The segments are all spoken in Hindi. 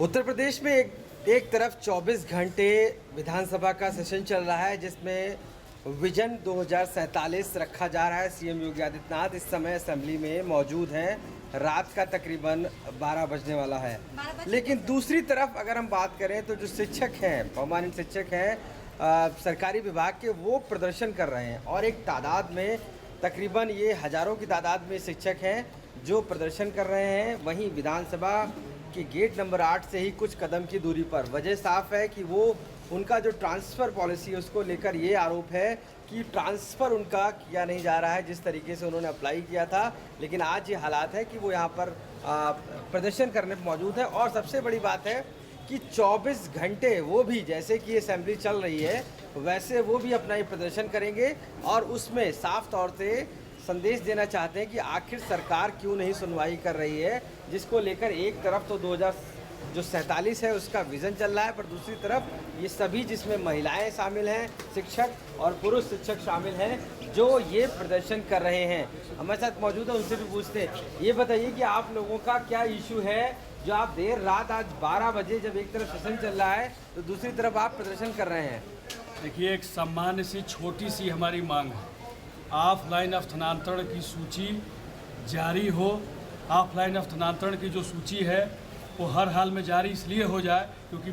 उत्तर प्रदेश में एक तरफ 24 घंटे विधानसभा का सेशन चल रहा है, जिसमें विजन 2047 रखा जा रहा है। सीएम योगी आदित्यनाथ इस समय असेंबली में मौजूद हैं। रात का तकरीबन 12 बजने वाला है। लेकिन दूसरी तरफ अगर हम बात करें तो जो शिक्षक हैं, परमानेंट शिक्षक हैं सरकारी विभाग के, वो प्रदर्शन कर रहे हैं और एक तादाद में तकरीबन ये हज़ारों की तादाद में शिक्षक हैं जो प्रदर्शन कर रहे हैं। वहीं विधानसभा कि गेट नंबर 8 से ही कुछ कदम की दूरी पर वजह साफ है कि वो उनका जो ट्रांसफ़र पॉलिसी है उसको लेकर ये आरोप है कि ट्रांसफ़र उनका किया नहीं जा रहा है जिस तरीके से उन्होंने अप्लाई किया था। लेकिन आज ये हालात है कि वो यहाँ पर प्रदर्शन करने पर मौजूद है। और सबसे बड़ी बात है कि 24 घंटे वो भी, जैसे कि असेंबली चल रही है वैसे वो भी अपना ये प्रदर्शन करेंगे और उसमें साफ तौर से संदेश देना चाहते हैं कि आखिर सरकार क्यों नहीं सुनवाई कर रही है, जिसको लेकर एक तरफ तो 2047 है उसका विज़न चल रहा है, पर दूसरी तरफ ये सभी जिसमें महिलाएं शामिल हैं, शिक्षक और पुरुष शिक्षक शामिल हैं, जो ये प्रदर्शन कर रहे हैं। हमारे साथ मौजूद है, उनसे भी पूछते हैं। ये बताइए कि आप लोगों का क्या इशू है जो आप देर रात आज 12 बजे जब एक तरफ सेशन चल रहा है तो दूसरी तरफ आप प्रदर्शन कर रहे हैं? देखिए, एक सामान्य सी छोटी सी हमारी मांग है, ऑफलाइन स्थानांतरण की सूची जारी हो। ऑफलाइन स्थानांतरण की जो सूची है वो हर हाल में जारी इसलिए हो जाए क्योंकि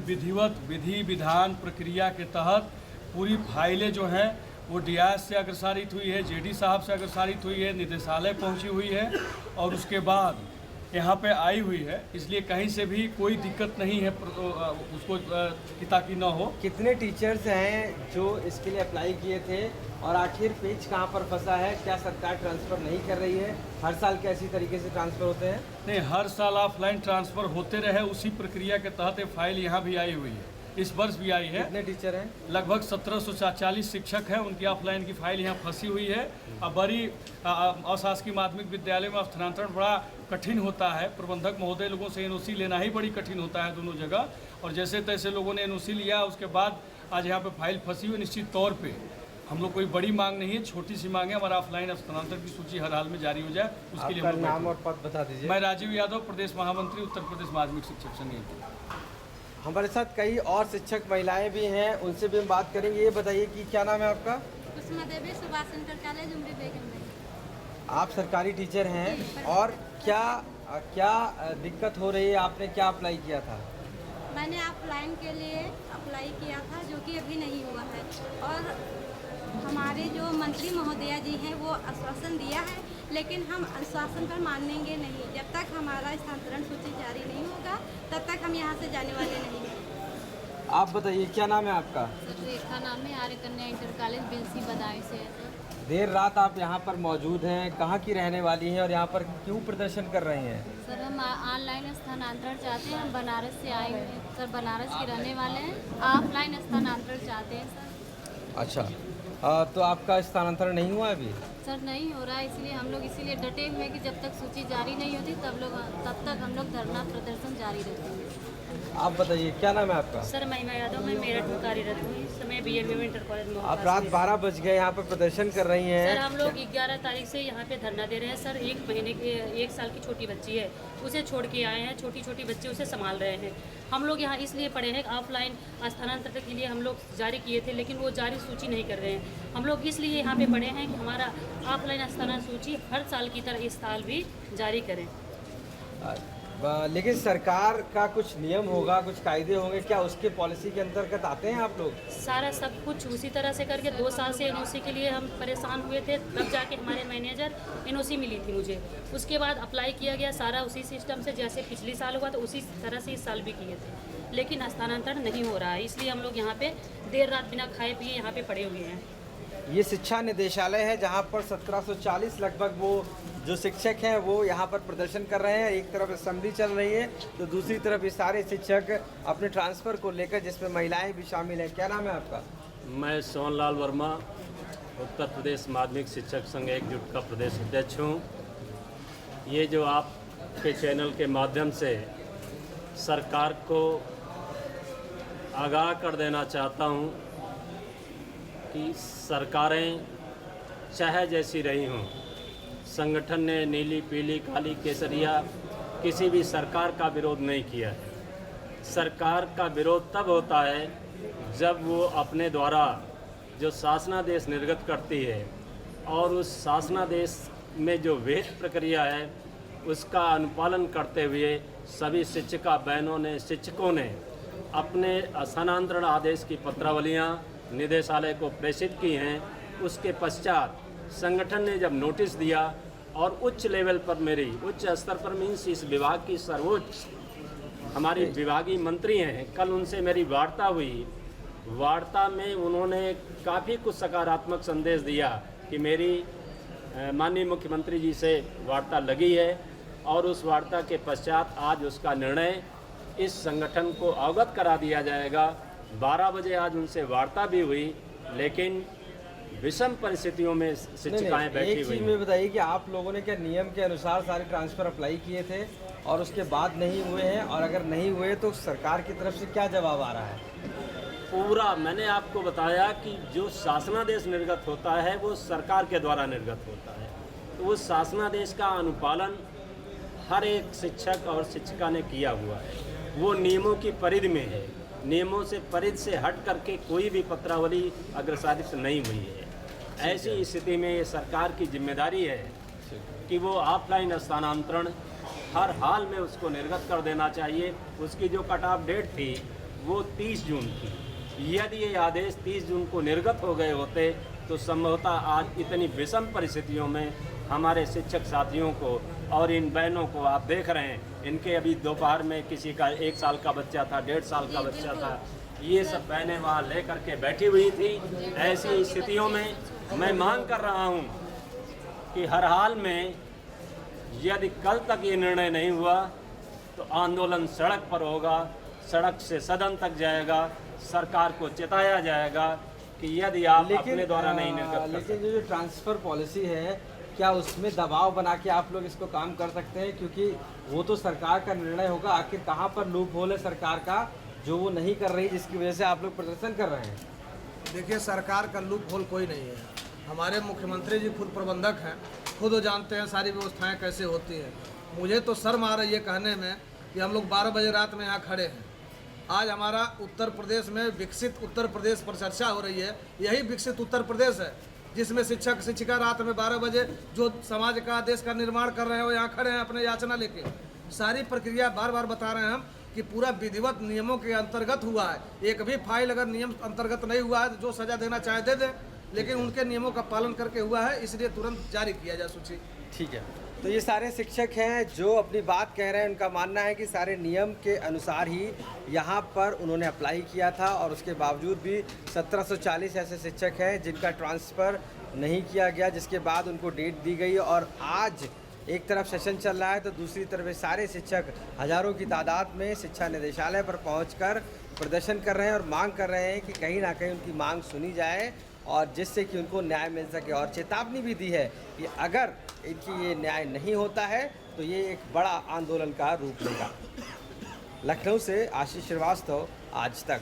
विधि विधान प्रक्रिया के तहत पूरी फाइलें जो हैं वो डीआईएस से अग्रसारित हुई है, जेडी साहब से अग्रसारित हुई है, निदेशालय पहुंची हुई है और उसके बाद यहाँ पे आई हुई है। इसलिए कहीं से भी कोई दिक्कत नहीं है उसको ताकि न हो। कितने टीचर्स हैं जो इसके लिए अप्लाई किए थे और आखिर पेच कहाँ पर फंसा है? क्या सरकार ट्रांसफ़र नहीं कर रही है? हर साल कैसी तरीके से ट्रांसफ़र होते हैं? नहीं, हर साल ऑफलाइन ट्रांसफ़र होते रहे, उसी प्रक्रिया के तहत ये फाइल यहाँ भी आई हुई है, इस वर्ष भी आई है। कितने टीचर हैं? लगभग 1740 शिक्षक हैं, उनकी ऑफलाइन की फाइल यहाँ फंसी हुई है। अब बड़ी अशासकीय माध्यमिक विद्यालय में स्थानांतरण बड़ा कठिन होता है, प्रबंधक महोदय लोगों से एनओसी लेना ही बड़ी कठिन होता है दोनों जगह, और जैसे तैसे लोगों ने एनओसी लिया, उसके बाद आज यहाँ पे फाइल फंसी हुई। निश्चित तौर पे हम लोग कोई बड़ी मांग नहीं है, छोटी सी मांग है, हमारा ऑफलाइन स्थानांतरण की सूची हर हाल में जारी हो जाए, उसके लिए हम नाम और पद बता दीजिए। मैं राजीव यादव, प्रदेश महामंत्री, उत्तर प्रदेश माध्यमिक शिक्षक संघ। हमारे साथ कई और शिक्षक महिलाएं भी हैं, उनसे भी हम बात करेंगे। ये बताइए कि क्या नाम है आपका? कुसुमा देवी, सुभाष इंटर कॉलेज, उमरी बेगम में। आप सरकारी टीचर हैं और क्या दिक्कत हो रही है? आपने क्या अप्लाई किया था? मैंने ऑफलाइन के लिए अप्लाई किया था जो कि अभी नहीं हुआ है, और हमारे जो मंत्री महोदया जी हैं वो आश्वासन दिया है, लेकिन हम आश्वासन पर मानेंगे नहीं। जब तक हमारा स्थानांतरण सूची जारी नहीं होगा तब तक हम यहाँ से जाने वाले नहीं हैं। आप बताइए, क्या नाम है आपका? सर, रेखा नाम है, आर्य कन्या इंटर कॉलेज, बिलसी बदायूं से है सर। देर रात आप यहाँ पर मौजूद हैं, कहाँ की रहने वाली हैं और यहाँ पर क्यों प्रदर्शन कर रहे हैं? सर, हम ऑनलाइन स्थानांतरण चाहते हैं, हम बनारस से आए हुए हैं सर, बनारस के रहने वाले हैं, ऑफलाइन स्थानांतरण चाहते हैं सर। अच्छा, तो आपका स्थानांतरण नहीं हुआ अभी? सर, नहीं हो रहा है, इसलिए हम लोग इसीलिए डटे हुए हैं कि जब तक सूची जारी नहीं होती तब तक हम लोग धरना प्रदर्शन जारी रखेंगे। आप बताइए, क्या नाम है आपका? सर, महिमा यादव, मैं मेरठ में कार्यरत हूँ। इस समय बीएड इंटर कॉलेज। आप रात 12 बज गए यहाँ पर प्रदर्शन कर रही हैं? सर, हम लोग 11 तारीख से यहाँ पे धरना दे रहे हैं सर। 1 साल की छोटी बच्ची है, उसे छोड़ के आए हैं, छोटी बच्चे उसे संभाल रहे हैं। हम लोग यहाँ इसलिए पढ़े हैं कि ऑफलाइन स्थानांतरण के लिए हम लोग जारी किए थे, लेकिन वो जारी सूची नहीं कर रहे हैं। हम लोग इसलिए यहाँ पे पढ़े हैं कि हमारा ऑफलाइन स्थानांतरण सूची हर साल की तरह इस साल भी जारी करें। लेकिन सरकार का कुछ नियम होगा, कुछ कायदे होंगे, क्या उसके पॉलिसी के अंतर्गत आते हैं आप लोग? सारा सब कुछ उसी तरह से करके 2 साल से एनओसी के लिए हम परेशान हुए थे, तब जाके हमारे मैनेजर एनओसी मिली थी मुझे। उसके बाद अप्लाई किया गया, सारा उसी सिस्टम से जैसे पिछली साल हुआ तो उसी तरह से इस साल भी किए थे, लेकिन स्थानांतरण नहीं हो रहा है। इसलिए हम लोग यहाँ पे देर रात बिना खाए पिए यहाँ पे पड़े हुए हैं। ये शिक्षा निदेशालय है जहाँ पर 1740 लगभग वो जो शिक्षक हैं वो यहाँ पर प्रदर्शन कर रहे हैं। एक तरफ असेंबली चल रही है तो दूसरी तरफ ये सारे शिक्षक अपने ट्रांसफ़र को लेकर, जिसमें महिलाएं भी शामिल हैं। क्या नाम है आपका? मैं सोहनलाल वर्मा, उत्तर प्रदेश माध्यमिक शिक्षक संघ एकजुट का प्रदेश अध्यक्ष हूँ। ये जो आपके चैनल के माध्यम से सरकार को आगाह कर देना चाहता हूँ कि सरकारें चाहे जैसी रही हों, संगठन ने नीली, पीली, काली, केसरिया किसी भी सरकार का विरोध नहीं किया है। सरकार का विरोध तब होता है जब वो अपने द्वारा जो शासनादेश निर्गत करती है और उस शासनादेश में जो विहित प्रक्रिया है उसका अनुपालन करते हुए सभी शिक्षिका बहनों ने, शिक्षकों ने अपने स्थानांतरण आदेश की पत्रावलियाँ निदेशालय को प्रेषित की हैं। उसके पश्चात संगठन ने जब नोटिस दिया और उच्च लेवल पर मेरी उच्च स्तर पर मीन्स इस विभाग की सर्वोच्च हमारी विभागीय मंत्री हैं, कल उनसे मेरी वार्ता हुई। वार्ता में उन्होंने काफ़ी कुछ सकारात्मक संदेश दिया कि मेरी माननीय मुख्यमंत्री जी से वार्ता लगी है और उस वार्ता के पश्चात आज उसका निर्णय इस संगठन को अवगत करा दिया जाएगा। 12 बजे आज उनसे वार्ता भी हुई, लेकिन विषम परिस्थितियों में शिक्षिकाएं बैठी एक हुई चीज़ में बताइए कि आप लोगों ने क्या नियम के अनुसार सारे ट्रांसफ़र अप्लाई किए थे और उसके बाद नहीं हुए हैं, और अगर नहीं हुए तो सरकार की तरफ से क्या जवाब आ रहा है? पूरा मैंने आपको बताया कि जो शासनादेश निर्गत होता है वो सरकार के द्वारा निर्गत होता है, तो वो शासनादेश का अनुपालन हर एक शिक्षक और शिक्षिका ने किया हुआ है। वो नियमों की परिधि में है, नियमों से परिधि से हट करके कोई भी पत्रावली अग्रसारित नहीं हुई है। ऐसी स्थिति में ये सरकार की जिम्मेदारी है कि वो ऑफलाइन स्थानांतरण हर हाल में उसको निर्गत कर देना चाहिए। उसकी जो कट ऑफ डेट थी वो 30 जून थी। यदि ये आदेश 30 जून को निर्गत हो गए होते तो संभवतः आज इतनी विषम परिस्थितियों में हमारे शिक्षक साथियों को और इन बहनों को आप देख रहे हैं, इनके अभी दोपहर में किसी का 1 साल का बच्चा था, 1.5 साल का बच्चा था, ये सब बहनें वहाँ ले करके बैठी हुई थी। ऐसी स्थितियों में मैं मांग कर रहा हूँ कि हर हाल में यदि कल तक ये निर्णय नहीं हुआ तो आंदोलन सड़क पर होगा, सड़क से सदन तक जाएगा, सरकार को चेताया जाएगा कि यदि आप अपने द्वारा नहीं निर्गत कर सकते। लेकिन जो ट्रांसफ़र पॉलिसी है, क्या उसमें दबाव बना के आप लोग इसको काम कर सकते हैं? क्योंकि वो तो सरकार का निर्णय होगा। आखिर कहाँ पर लूप होल है सरकार का जो वो नहीं कर रही, जिसकी वजह से आप लोग प्रदर्शन कर रहे हैं? देखिए, सरकार का लूप होल कोई नहीं है। हमारे मुख्यमंत्री जी खुद प्रबंधक हैं, खुद वो जानते हैं सारी व्यवस्थाएं कैसे होती हैं। मुझे तो शर्म आ रही है कहने में कि हम लोग 12 बजे रात में यहाँ खड़े हैं। आज हमारा उत्तर प्रदेश में विकसित उत्तर प्रदेश पर चर्चा हो रही है। यही विकसित उत्तर प्रदेश है जिसमें शिक्षक शिक्षिका रात में 12 बजे जो समाज का, देश का निर्माण कर रहे हैं, वो यहाँ खड़े हैं अपने याचना लेके। सारी प्रक्रिया बार बार बता रहे हैं हम कि पूरा विधिवत नियमों के अंतर्गत हुआ है। एक भी फाइल अगर नियम अंतर्गत नहीं हुआ है तो जो सजा देना चाहे दे दें, लेकिन उनके नियमों का पालन करके हुआ है, इसलिए तुरंत जारी किया जाए सूची। ठीक है, तो ये सारे शिक्षक हैं जो अपनी बात कह रहे हैं। उनका मानना है कि सारे नियम के अनुसार ही यहाँ पर उन्होंने अप्लाई किया था और उसके बावजूद भी 1740 ऐसे शिक्षक हैं जिनका ट्रांसफ़र नहीं किया गया, जिसके बाद उनको डेट दी गई। और आज एक तरफ सेशन चल रहा है तो दूसरी तरफ ये सारे शिक्षक हज़ारों की तादाद में शिक्षा निदेशालय पर पहुंचकर प्रदर्शन कर रहे हैं और मांग कर रहे हैं कि कहीं ना कहीं उनकी मांग सुनी जाए और जिससे कि उनको न्याय मिल सके। और चेतावनी भी दी है कि अगर इनकी ये न्याय नहीं होता है तो ये एक बड़ा आंदोलन का रूप लेगा। लखनऊ से आशीष श्रीवास्तव, आज तक।